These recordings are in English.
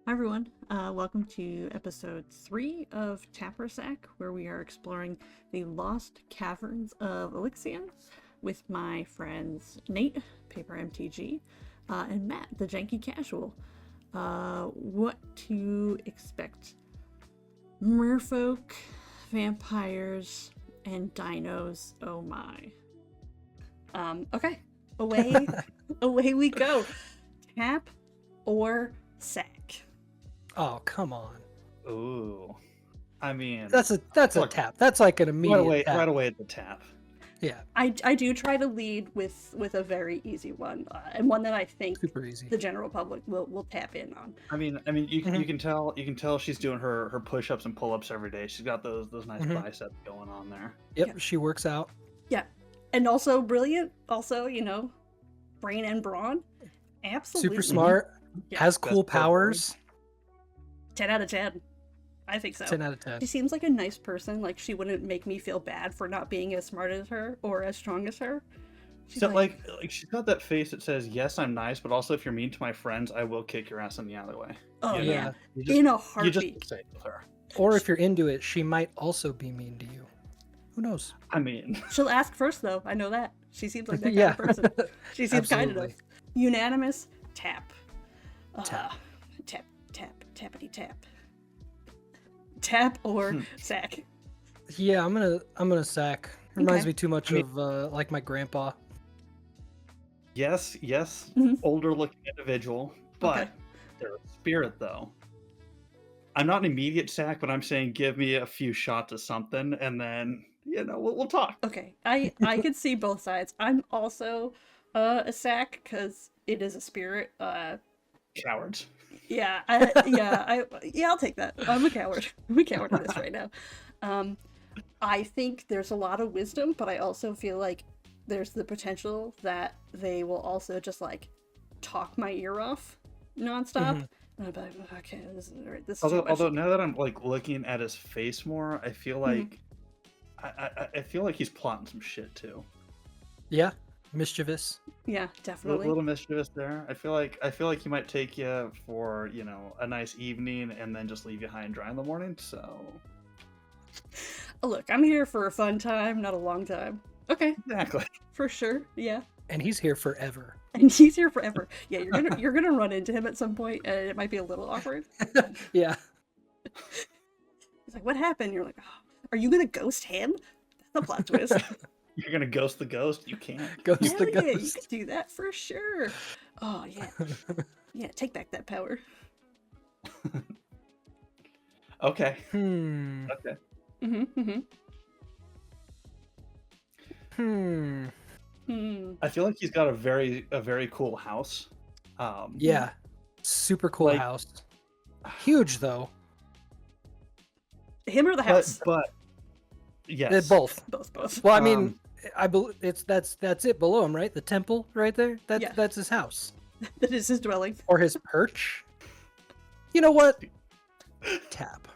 Hi everyone, welcome to episode 3 of Tapper Sack, where we are exploring the lost caverns of Ixalan with my friends Nate, Paper MTG, and Matt, the Janky Casual. What to expect? Merfolk, vampires, and dinos, oh my. Okay, away we go. Tap or sack? Oh, come on. Ooh. I mean, That's a look, tap. That's like an immediate tap. right away at the tap. Yeah, I do try to lead with a very easy one, and one that I think super easy. the general public will tap in on. I mean, you can tell she's doing her push-ups and pull-ups every day. She's got those nice biceps going on there. Yep, Yeah. she works out. Yeah, and also brilliant. Also, brain and brawn. Absolutely. Super smart. Yeah. Has cool powers. 10 out of 10. I think so. 10 out of 10. She seems like a nice person. Like, she wouldn't make me feel bad for not being as smart as her or as strong as her. She's So like she's got that face that says, "Yes, I'm nice, but also if you're mean to my friends, I will kick your ass in the alleyway." oh You know? yeah, You just- in a You heartbeat. just say it with her. Or if you're into it, she might also be mean to you. Who knows? I mean, She'll ask first, though. I know that. She seems like that Yeah. kind of person. She seems kind Absolutely. enough. Unanimous tap. Tap. Tappity tap. Tap or sack. Yeah, I'm gonna sack. Reminds Okay. me too much of like my grandpa. yes, Mhm. older looking individual, but Okay. they're a spirit though. I'm not an immediate sack, but I'm saying give me a few shots of something, and then we'll talk. Okay, I can see both sides. I'm also a sack because it is a spirit. Cowards. Yeah, I'll take that. I'm a coward. I'm a coward in this right now. I think there's a lot of wisdom, but I also feel like there's the potential that they will also just like talk my ear off nonstop. And I'll be like, okay, this is all right. This is too much. Although now that I'm like looking at his face more, I feel like I feel like he's plotting some shit too. Yeah, mischievous. Yeah, A definitely. little mischievous there. I feel like he might take you for a nice evening and then just leave you high and dry in the morning. So Oh, look, I'm here for a fun time, not a long time. Okay, exactly. for sure. Yeah. And he's here forever. And he's here forever. Yeah, you're gonna run into him at some point, and it might be a little awkward. Yeah. He's like, "What happened?" You're like, oh, "Are you gonna ghost him?" That's a plot twist. You're gonna ghost the ghost. You can't. Ghost Hell the yeah, you ghost. could do that for sure. Oh yeah, yeah. Take back that power. Okay. Okay. Mm-hmm. I feel like he's got a very cool house. Yeah. Super cool Like- house. Huge though. Him or the house? But yes, Both. Both. Well, I mean, I believe that's it below him, right? The temple right there. Yeah. That's his house That is his dwelling. or his perch. You know what? Tap.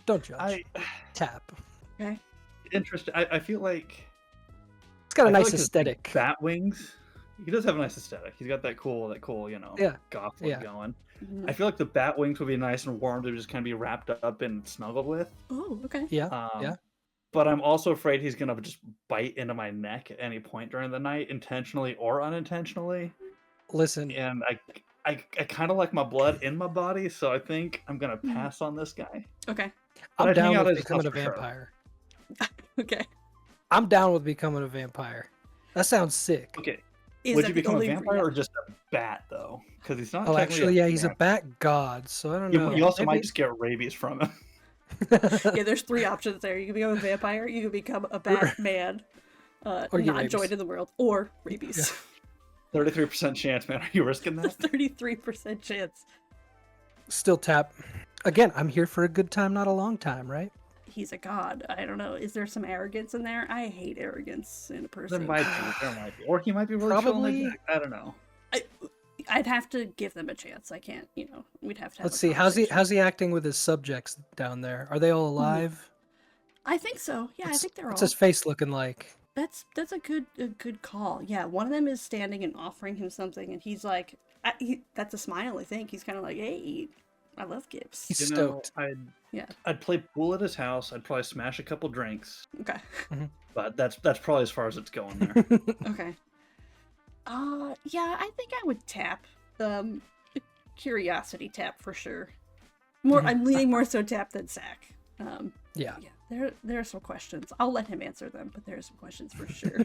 Don't judge. Tap. Okay. Interesting. I feel like It's got a I feel nice like his aesthetic. bat wings. He does have a nice aesthetic. He's got that cool, Yeah. goth look Yeah. going. Mhm. I feel like the bat wings would be nice and warm to just kind of be wrapped up and snuggled with. Oh, okay. Yeah. Yeah. But I'm also afraid he's gonna just bite into my neck at any point during the night, intentionally or unintentionally. Listen, And I kind of like my blood in my body, so I think I'm gonna pass on this guy. Okay. But I'm I'd hang down out with at his becoming a house for sure. vampire. Okay. I'm down with becoming a vampire. That sounds sick. Okay, Is would that you the become a only- vampire yeah. or just a bat though? Because he's not. Oh, technically actually, yeah, he's a vampire. bat god, so I don't You, know. you also might Maybe- just get rabies from him. Yeah, there's 3 options there. You can become a vampire, you can become a Batman, Or get not rabies. joined in the world, or rabies. 33% chance, man. Are you risking that? 33% chance. Still tap. Again, I'm here for a good time, not a long time, right? He's a god. I don't know. Is there some arrogance in there? I hate arrogance in a There person. might be. Or he might be really Probably- chilling. I don't know. I'd have to give them a chance. I can't, we'd have to have Let's a see. conversation. How's he acting with his subjects down there? Are they all alive? I think so. Yeah, I think they're What's all. his face looking like? That's a good call. Yeah, one of them is standing and offering him something, and he's like, that's a smile. I think he's kind of like, hey, I love gifts. He's You know, stoked. I'd play pool at his house. I'd probably smash a couple drinks, Okay. but that's probably as far as it's going there. Okay. Yeah, I think I would tap. Curiosity tap for sure. I'm leaning more so tap than sack. Yeah. There are some questions. I'll let him answer them, but there are some questions for sure.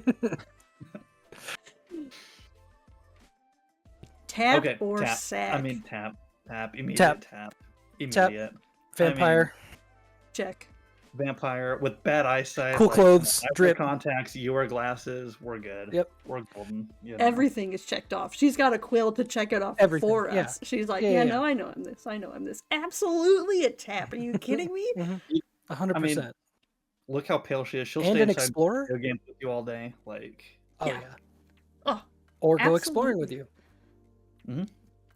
Tap Okay, or tap. sack? I mean tap, immediate tap, Tap. immediate. Vampire. Check. Vampire with bad eyesight. Cool clothes, I wear drip. contacts. You wear glasses. We're good. Yep. We're golden. You know. Everything is checked off. She's got a quill to check it off Everything, for yeah. us. She's like, Yeah. no, I know I'm this. I know I'm this. Absolutely a tap. Are you kidding me? 100%. Look how pale she is. She'll And stay an inside explorer? video games with you all day. Like, Oh Yeah. yeah. Oh, Or go exploring with absolutely. you.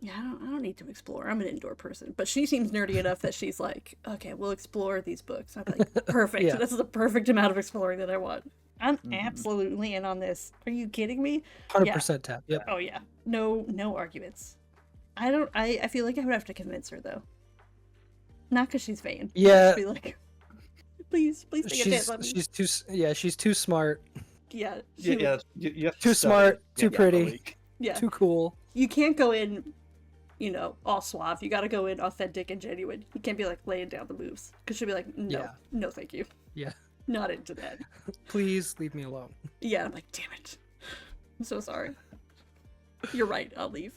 yeah, I don't need to explore. I'm an indoor person. But she seems nerdy enough that she's like, okay, we'll explore these books. I'm like, perfect. Yeah. This is the perfect amount of exploring that I want. I'm absolutely in on this. Are you kidding me? 100% tap. Yep. Oh yeah. No arguments. I feel like I would have to convince her though. Not because she's vain. Yeah. Just be like, please take a chance on me. She's too smart, Yeah. you have to too study smart, it. too Yeah, pretty. like, Yeah. too cool. You can't go in, all suave. You got to go in authentic and genuine. You can't be like laying down the moves because she'll be like, no, thank you. Yeah. Not into that. Please leave me alone. Yeah, I'm like, damn it. I'm so sorry. You're right. I'll leave.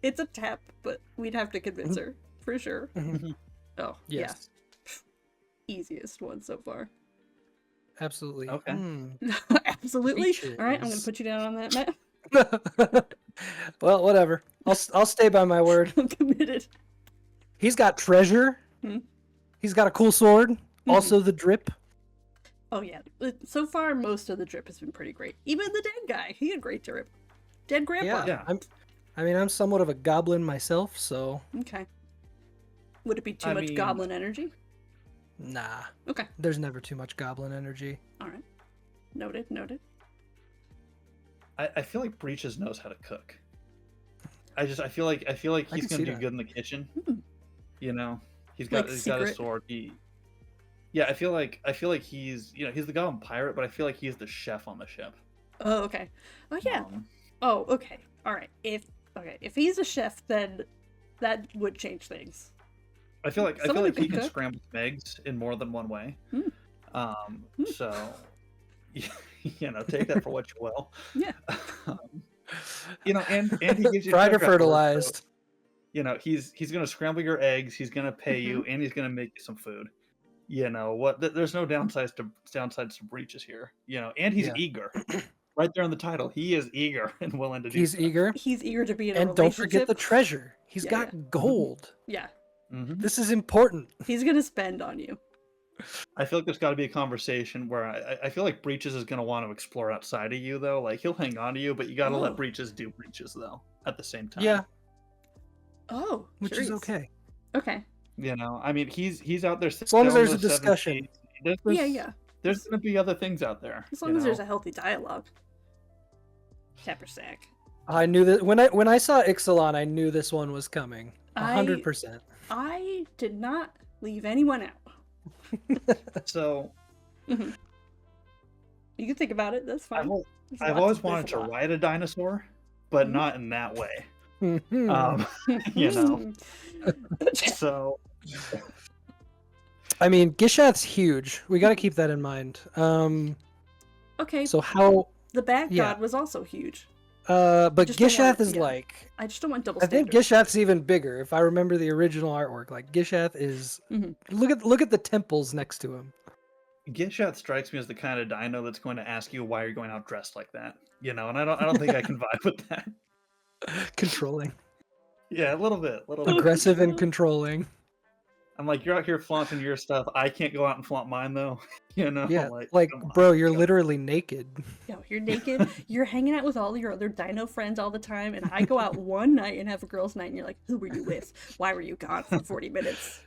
It's a tap, but we'd have to convince her for sure. Oh, Yes. yeah. Easiest one so far. Absolutely. Okay. Absolutely. All right, I'm gonna Reaches. put you down on that, Matt. Well, whatever. I'll stay by my word. I'm committed. He's got treasure. Hmm. He's got a cool sword. Also the drip. Oh yeah. So far, most of the drip has been pretty great. Even the dead guy, he had great drip. Dead grandpa. Yeah. I'm somewhat of a goblin myself, so Okay. Would it be too I much mean- goblin energy? nah. Okay. There's never too much goblin energy. All right. Noted. I feel like Breaches knows how to cook. I feel like I he's can gonna see do that. good in the kitchen. You know, he's Like got a secret? sword. Yeah, I feel like he's he's the goblin pirate, but I feel like he's the chef on the ship. Oh, okay. Oh yeah. Um, Oh, okay. All right. If he's a chef, then that would change things. I feel like Someone who he can can cook. scramble eggs in more than one way. So take that for what you will. Yeah. And he gives you Fried or cook hours, fertilized. so, he's gonna scramble your eggs. He's gonna pay you, and he's gonna make you some food. There's no downsides to Breaches here. And he's Yeah. eager. Right there in the title, he is eager and willing to do. He's stuff. eager. He's eager to be in a And don't forget relationship. the treasure. He's Yeah, got gold. Yeah. Mhm. This is important. He's gonna spend on you. I feel like there's got to be a conversation where I feel like Breaches is going to want to explore outside of you, though. Like, he'll hang on to you, but you got to Oh. let Breaches do Breaches, though, at the same time. Yeah, Oh. which is curious. okay. Okay. I mean, he's out there. As long as there's a discussion. Yeah. There's going to be other things out there. As long as there's a healthy dialogue. Tapper sack. I knew that when I saw Ixalan, I knew this one was coming. 100%. I did not leave anyone out. So, You can think about it. That's fine. There's I've lots always of- wanted there's to a lot. ride a dinosaur, but Mhm. not in that way. Mhm. You know. So, I mean, Gishath's huge. We got to keep that in mind. Okay. So how? The back yeah. god was also huge. But Just don't Gishath want- is yeah. like. I just don't want double I think standards. Gishath's even bigger. If I remember the original artwork, like Gishath is. Mhm. Look at the temples next to him. Gishath strikes me as the kind of dino that's going to ask you why you're going out dressed like that. And I don't think I can vibe with that. Controlling, Yeah, a little bit. aggressive, and controlling. I'm like, you're out here flaunting your stuff. I can't go out and flaunt mine though. Yeah, like come on. bro, you're literally naked. Yo, you're naked. You're hanging out with all your other dino friends all the time, and I go out one night and have a girls' night, and you're like, "Who were you with? Why were you gone for 40 minutes?"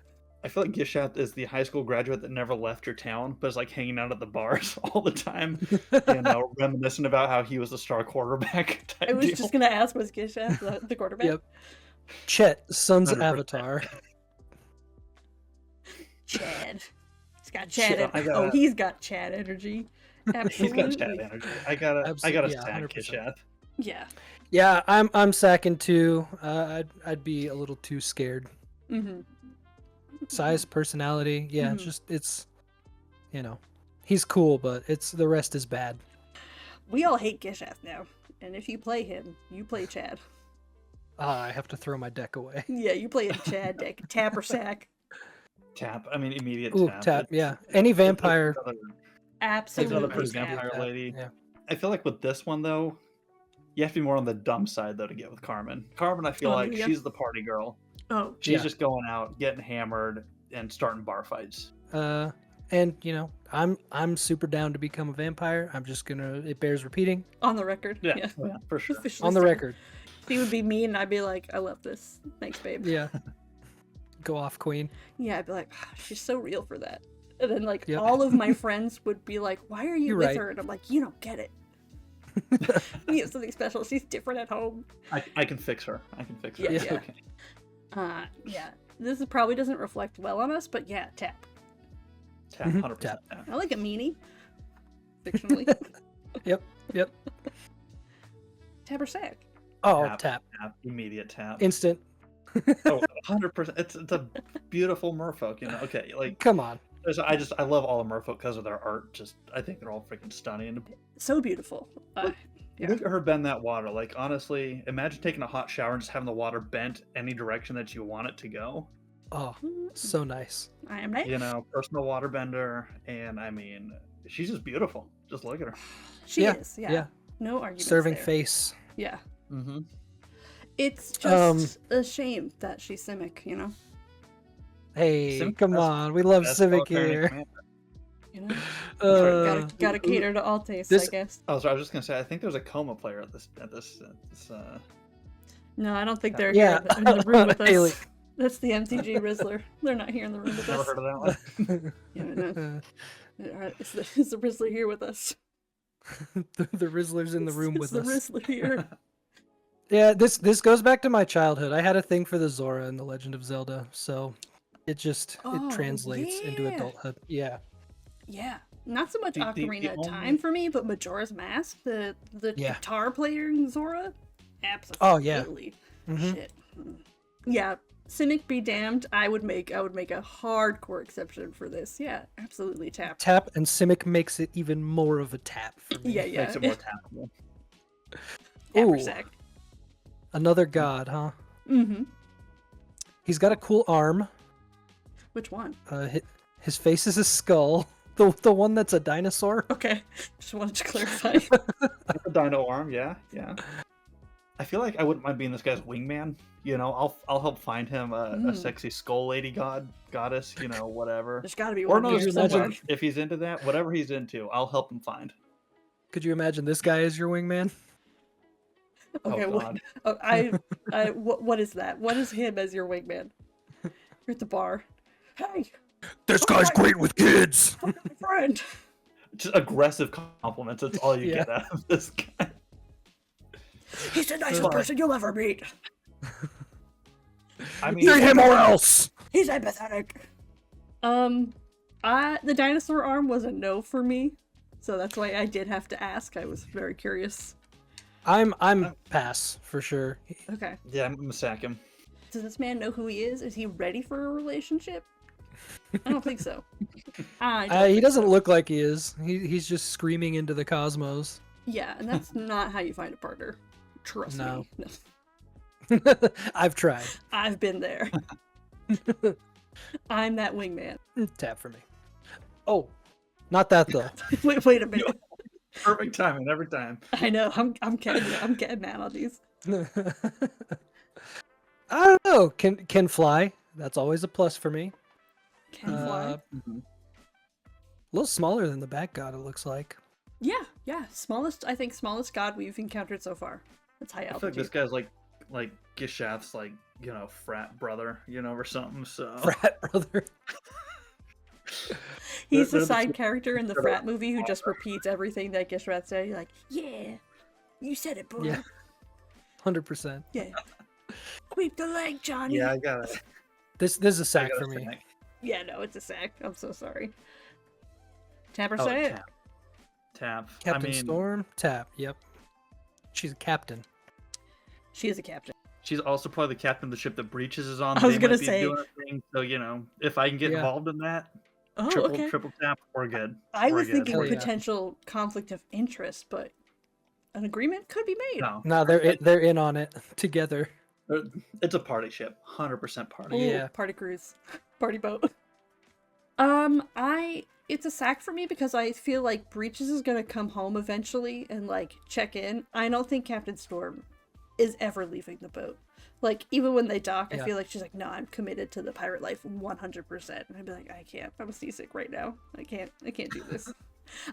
I feel like Gishath is the high school graduate that never left your town, but is like hanging out at the bars all the time, reminiscent about how he was the star quarterback. Type I was deal. just gonna ask, was Gishath the quarterback? Yep. Chet, Son's 100%. avatar. Chad. He's got Shit, Chad. I Oh, got- he's got Chad energy. He's Absolutely. got chat energy. I gotta Yeah, stack 100%. Kishath. Yeah. Yeah, I'm sacking too. I'd be a little too scared. Mm-hmm. Size, personality, yeah, Mhm. it's he's cool, but the rest is bad. We all hate Gishath now, and if you play him, you play Chad. I have to throw my deck away. Yeah, you play a Chad deck, tap or sack. Tap. I mean, immediate Ooh, tap. tap. It's- Yeah, any vampire. It's another Absolutely pretty tap. vampire tap, lady. yeah. I feel like with this one though, you have to be more on the dumb side though to get with Carmen. Carmen, I feel Oh, like yeah. she's the party girl. Oh, She's Yeah. just going out, getting hammered, and starting bar fights. And I'm super down to become a vampire. I'm just gonna. It bears repeating. on the record. Yeah, for sure. Officially On the started. record. She would be me, and I'd be like, I love this. Thanks, babe. Yeah. Go off, queen. Yeah, I'd be like, she's so real for that. And then, like, Yep. all of my friends would be like, why are you You're with right. her? And I'm like, you don't get it. You have something special. She's different at home. I can fix her. I can fix her. Yeah, It's yeah. okay. Yeah. This probably doesn't reflect well on us, but yeah, tap. Tap. Mhm. 100% Tap. tap. I like a meanie. Fictionally. Yep. Tap or sack. Oh, Tap. tap. Tap. Immediate tap. Instant. Oh, 100%. It's a beautiful merfolk, Okay, like Come on. I love all the merfolk because of their art. Just I think they're all freaking stunning. So beautiful. Yeah. Look at her bend that water. Like honestly, imagine taking a hot shower and just having the water bent any direction that you want it to go. Oh, so nice. I am nice. Personal water bender, and I mean, she's just beautiful. Just look at her. She Yeah, is. Yeah. yeah. No arguments Serving there. face. Yeah. Mm-hmm. It's just a shame that she's Simic, Hey, Sim- come that's- on. We love Civic here. You know? Uh, Gotta cater to all tastes, this- I guess. Oh, sorry. I was just gonna say. I think there's a coma player at this. No, I don't think they're Yeah. here in the room with us. Haley. That's the MTG Rizzler. They're not here in the room with Never us. heard of that one. Yeah, no. Is the Rizzler here with us? the Rizzler's in the room Is with the us. Rizzler here? Yeah, this goes back to my childhood. I had a thing for the Zora in The Legend of Zelda, so it Oh, translates into yeah. adulthood. Yeah. Yeah. Not so much The Ocarina of only- Time for me, but Majora's Mask, the Yeah. guitar player in Zora? Absolutely. Oh, yeah. Mhm. Shit. Yeah. Simic be damned. I would make a hardcore exception for this. Yeah, absolutely tap. Tap and Simic makes it even more of a tap for me. Yeah, yeah. Makes it more tappable. Tap or Ooh. sack. Another god, huh? Mm-hmm. He's got a cool arm. Which one? His face is a skull. The one that's a dinosaur. Okay. Just wanted to clarify. A dino arm, yeah. I feel like I wouldn't mind being this guy's wingman. I'll help find him a sexy skull lady goddess. Whatever. There's gotta be Or one no, here you somewhere. imagine- if he's into that, whatever he's into, I'll help him find. Could you imagine this guy as your wingman? Okay, Oh what, God. what is that? What is him as your wingman? You're at the bar. Hey, This guy's great with kids. my friend. Just aggressive compliments. That's all you Yeah. get out of this guy. He's the nicest person you'll ever meet. I mean, Need him or else. He's empathetic. The dinosaur arm was a no for me, so that's why I did have to ask. I was very curious. I'm pass for sure. Okay. yeah, I'm gonna sack him. Does this man know who he is? Is he ready for a relationship? I don't think so. I don't He think doesn't so. look like he is. He's just screaming into the cosmos. Yeah, and that's not how you find a partner. Trust No. me. No. I've tried. I've been there. I'm that wingman. Tap for me. Oh, not that though. Wait a minute. Perfect timing every time. I know. I'm getting mad on these. I don't know. Can fly. That's always a plus for me. Can fly. Mhm. A little smaller than the Bat God, it looks like. Yeah. Smallest god we've encountered so far. That's high I feel like altitude. this guy's like Gishath's frat brother, or something. So Frat brother. He's they're the the side two- character in the frat movie who just repeats everything that Gishrath said. You're like, yeah, you said it, boy. Yeah. 100%. Yeah. Sweep the leg, Johnny. Yeah, I got it. This is a sack for me. Yeah, no, it's a sack. I'm so sorry. Tapper Oh, say it. Tap. Captain Storm, tap. Yep. She's a captain. She is a captain. She's also probably the captain of the ship that Breaches is on. I was They gonna might be say. doing a thing, so if I can get involved in that, Oh, triple tap, we're good. I was thinking Oh, yeah. potential conflict of interest, but an agreement could be made. No, they're in on it together. It's a party ship, 100% party. Ooh, Yeah. Party cruise, party boat. It's a sack for me because I feel like Breaches is gonna come home eventually and like check in. I don't think Captain Storm is ever leaving the boat. Like even when they dock, I feel like she's like, no, I'm committed to the pirate life 100%. And I'd be like, I can't. I'm seasick right now. I can't do this.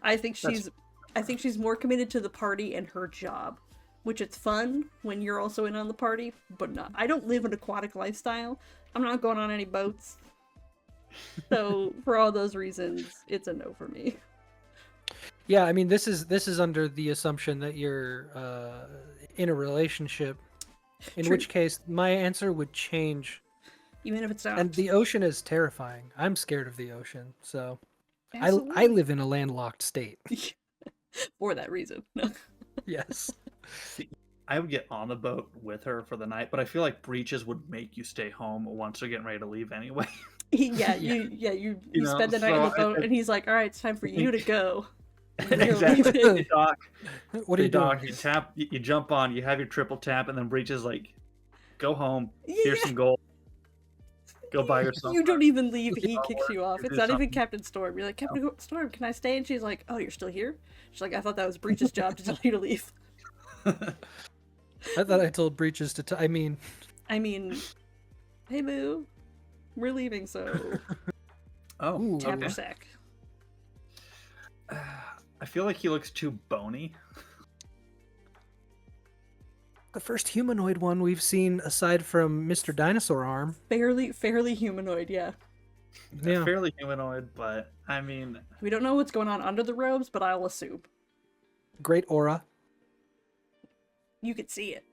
I think she's more committed to the party and her job, which it's fun when you're also in on the party, but not. I don't live an aquatic lifestyle. I'm not going on any boats. So for all those reasons, it's a no for me. Yeah, I mean this is under the assumption that you're in a relationship, in True. which case my answer would change. Even if it's not. And the ocean is terrifying. I'm scared of the ocean, so I Absolutely. live in a landlocked state. For that reason. No. Yes. I would get on the boat with her for the night, but I feel like Breaches would make you stay home once they're getting ready to leave anyway. You spend the night on the boat, and he's like, all right, it's time for you to go. Exactly. You dock. What are you doing? You tap. You jump on. You have your triple tap, and then Breaches like, go home. Here's some gold. Go buy yourself. You don't even leave. He kicks you off. You It's do not even something. Captain Storm. You're like, Captain Storm, can I stay? And she's like, oh, you're still here? She's like, I thought that was Breach's job to tell you to leave. I thought I told Breaches to. I mean, hey boo, we're leaving, so ooh, tapper sack. I feel like he looks too bony. the first humanoid one we've seen aside from Mr. Dinosaur Arm. Fairly humanoid, yeah. Yeah. Fairly humanoid, but I mean, We don't know what's going on under the robes, but I'll assume. Great aura. You could see it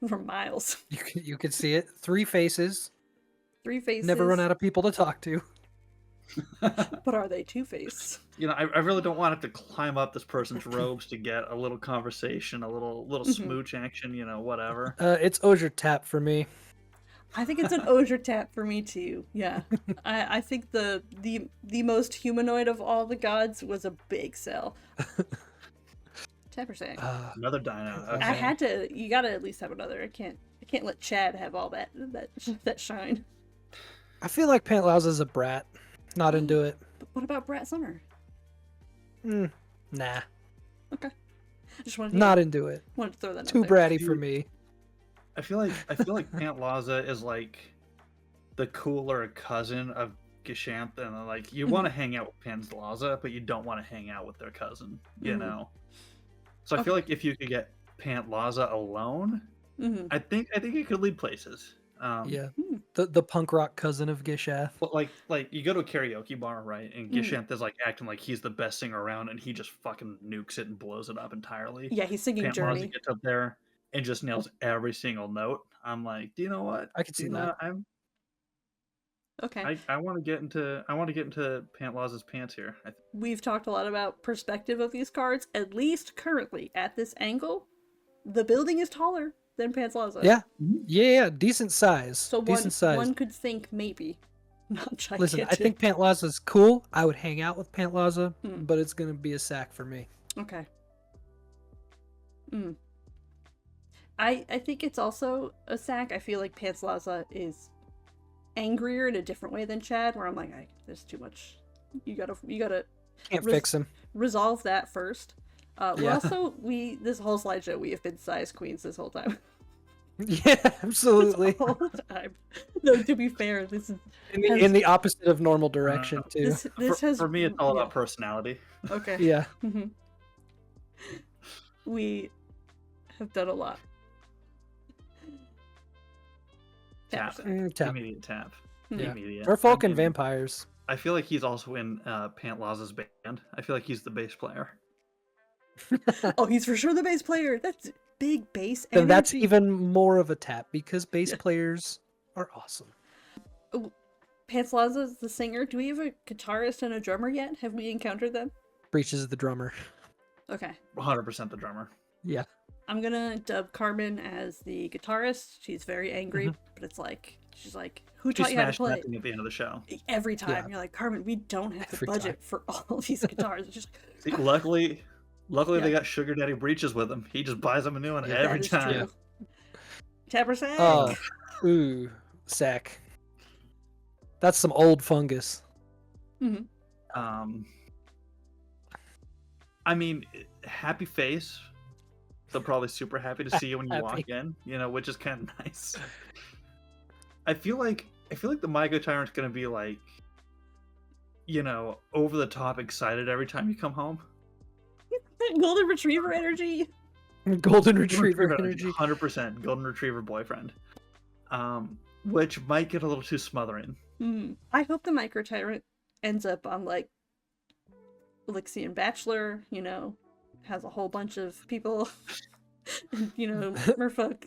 from miles. You could see it. 3 faces. 3 faces. Never run out of people to talk to. But are they two-faced? I really don't want to climb up this person's robes to get a little conversation, a little smooch action, whatever. It's Osier Tap for me. I think it's an Osier tap for me too. Yeah, I think the most humanoid of all the gods was a big sell. Tapper sack. Another dino. Okay. I had to. You gotta at least have another. I can't let Chad have all that shine. I feel like Pantlauza's a brat. Not into it. But what about Brat Summer? Nah. Okay. Just wanted Not into it. to throw that. Too out there. bratty for me. I feel like Pantlauza is like the cooler cousin of Gishanth, and like you want to hang out with Pantlauza, but you don't want to hang out with their cousin, you know. So I feel like if you could get Pantlauza alone, I think it could lead places. Yeah, the punk rock cousin of Gishath. But like you go to a karaoke bar, right? And Gishanth is like acting like he's the best singer around, and he just fucking nukes it and blows it up entirely. Yeah, he's singing Journey. Pantlauza gets up there and just nails every single note. I'm like, do you know what? I could see that. Okay. I want to get into Pantlauza's pants here. We've talked a lot about perspective of these cards. At least currently, at this angle, the building is taller than Pantlauza. Yeah, decent size. So one could think maybe not gigantic. Listen, I think Pantlauza's cool. I would hang out with Pantlauza, but it's gonna be a sack for me. Okay. I think it's also a sack. I feel like Pantlauza is angrier in a different way than Chad, where I'm like, there's too much. You gotta Can't fix him. Resolve that first. This whole slideshow we have been size queens this whole time. Yeah, absolutely. This whole time. No, to be fair, this is In the opposite of normal direction too. For me, it's all about personality. Okay. Yeah. We have done a lot. Tap. Tap. Immediate tap. Yeah. Immediate. Merfolk and vampires. I feel like he's also in Pantlauza's band. I feel like he's the bass player. Oh, he's for sure the bass player. big bass Then energy. that's even more of a tap because bass players are awesome. Pants Laza's the singer. Do we have a guitarist and a drummer yet? Have we encountered them? Breaches is the drummer. Okay. 100% the drummer. Yeah. I'm gonna dub Carmen as the guitarist. She's very angry, but it's like she's like, "Who She taught you how to smashed play?" nothing at the end of the show. Every time Yeah. you're like, "Carmen, we don't have the Every budget for all these guitars." It's just See, luckily Yeah. they got Sugar Daddy Breaches with him. He just buys them a new one Yeah, every that is time. true. Tapper sack. Oh, ooh, sack. That's some old fungus. Mhm. I mean, happy face. They're probably super happy to see you when you walk Happy. in, which is kind of nice. I feel like the Myco Tyrant's gonna be like, over the top excited every time you come home. Golden Retriever energy. Golden Retriever energy. 100% Golden Retriever boyfriend. Which might get a little too smothering. I hope the Micro Tyrant ends up on like Elixian Bachelor, has a whole bunch of people, Merfolk,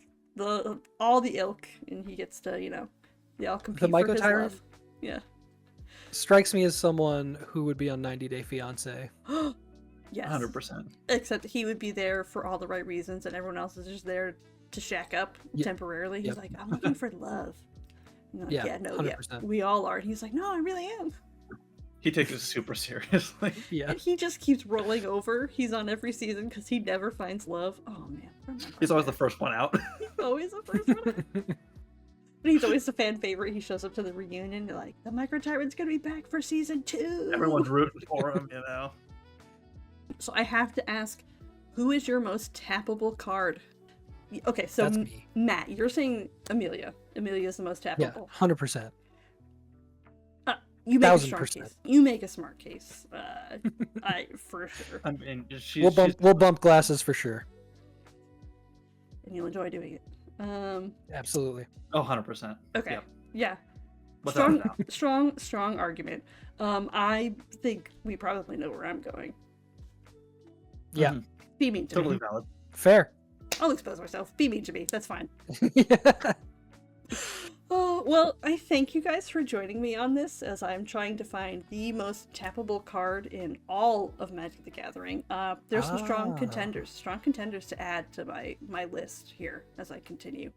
all the ilk, and he gets to, they all compete The for Myco his Tyrant? love. Yeah. Strikes me as someone who would be on 90 Day Fiancé. Yes. 100%. Except he would be there for all the right reasons, and everyone else is just there to shack up temporarily. He's like, I'm looking for love. And I'm like, Yeah, 100%. we all are. And he's like, no, I really am. He takes it super seriously. Yeah. And he just keeps rolling over. He's on every season because he never finds love. Oh man, He's always the first one out. He's always the first one. But he's always a fan favorite. He shows up to the reunion. They're like, the Micro Tyrant's gonna be back for season 2. Everyone's rooting for him, So I have to ask, who is your most tappable card? Okay, so That's me. Matt, you're saying Amelia. Amelia's the most Yeah, tappable. 100%. You make a 1000%. strong case. You make a smart case. I for sure. I mean, We'll bump glasses for sure. And you'll enjoy doing it. Absolutely. Oh, 100%. Okay. Yep. Yeah. Without a doubt. Strong argument. I think we probably know where I'm going. Yeah. Mhm. Be mean to Totally me. valid. Fair. I'll expose myself. Be mean to me. That's fine. Yeah. Oh, well, I thank you guys for joining me on this as I'm trying to find the most tappable card in all of Magic the Gathering. There's some strong contenders to add to my list here as I continue.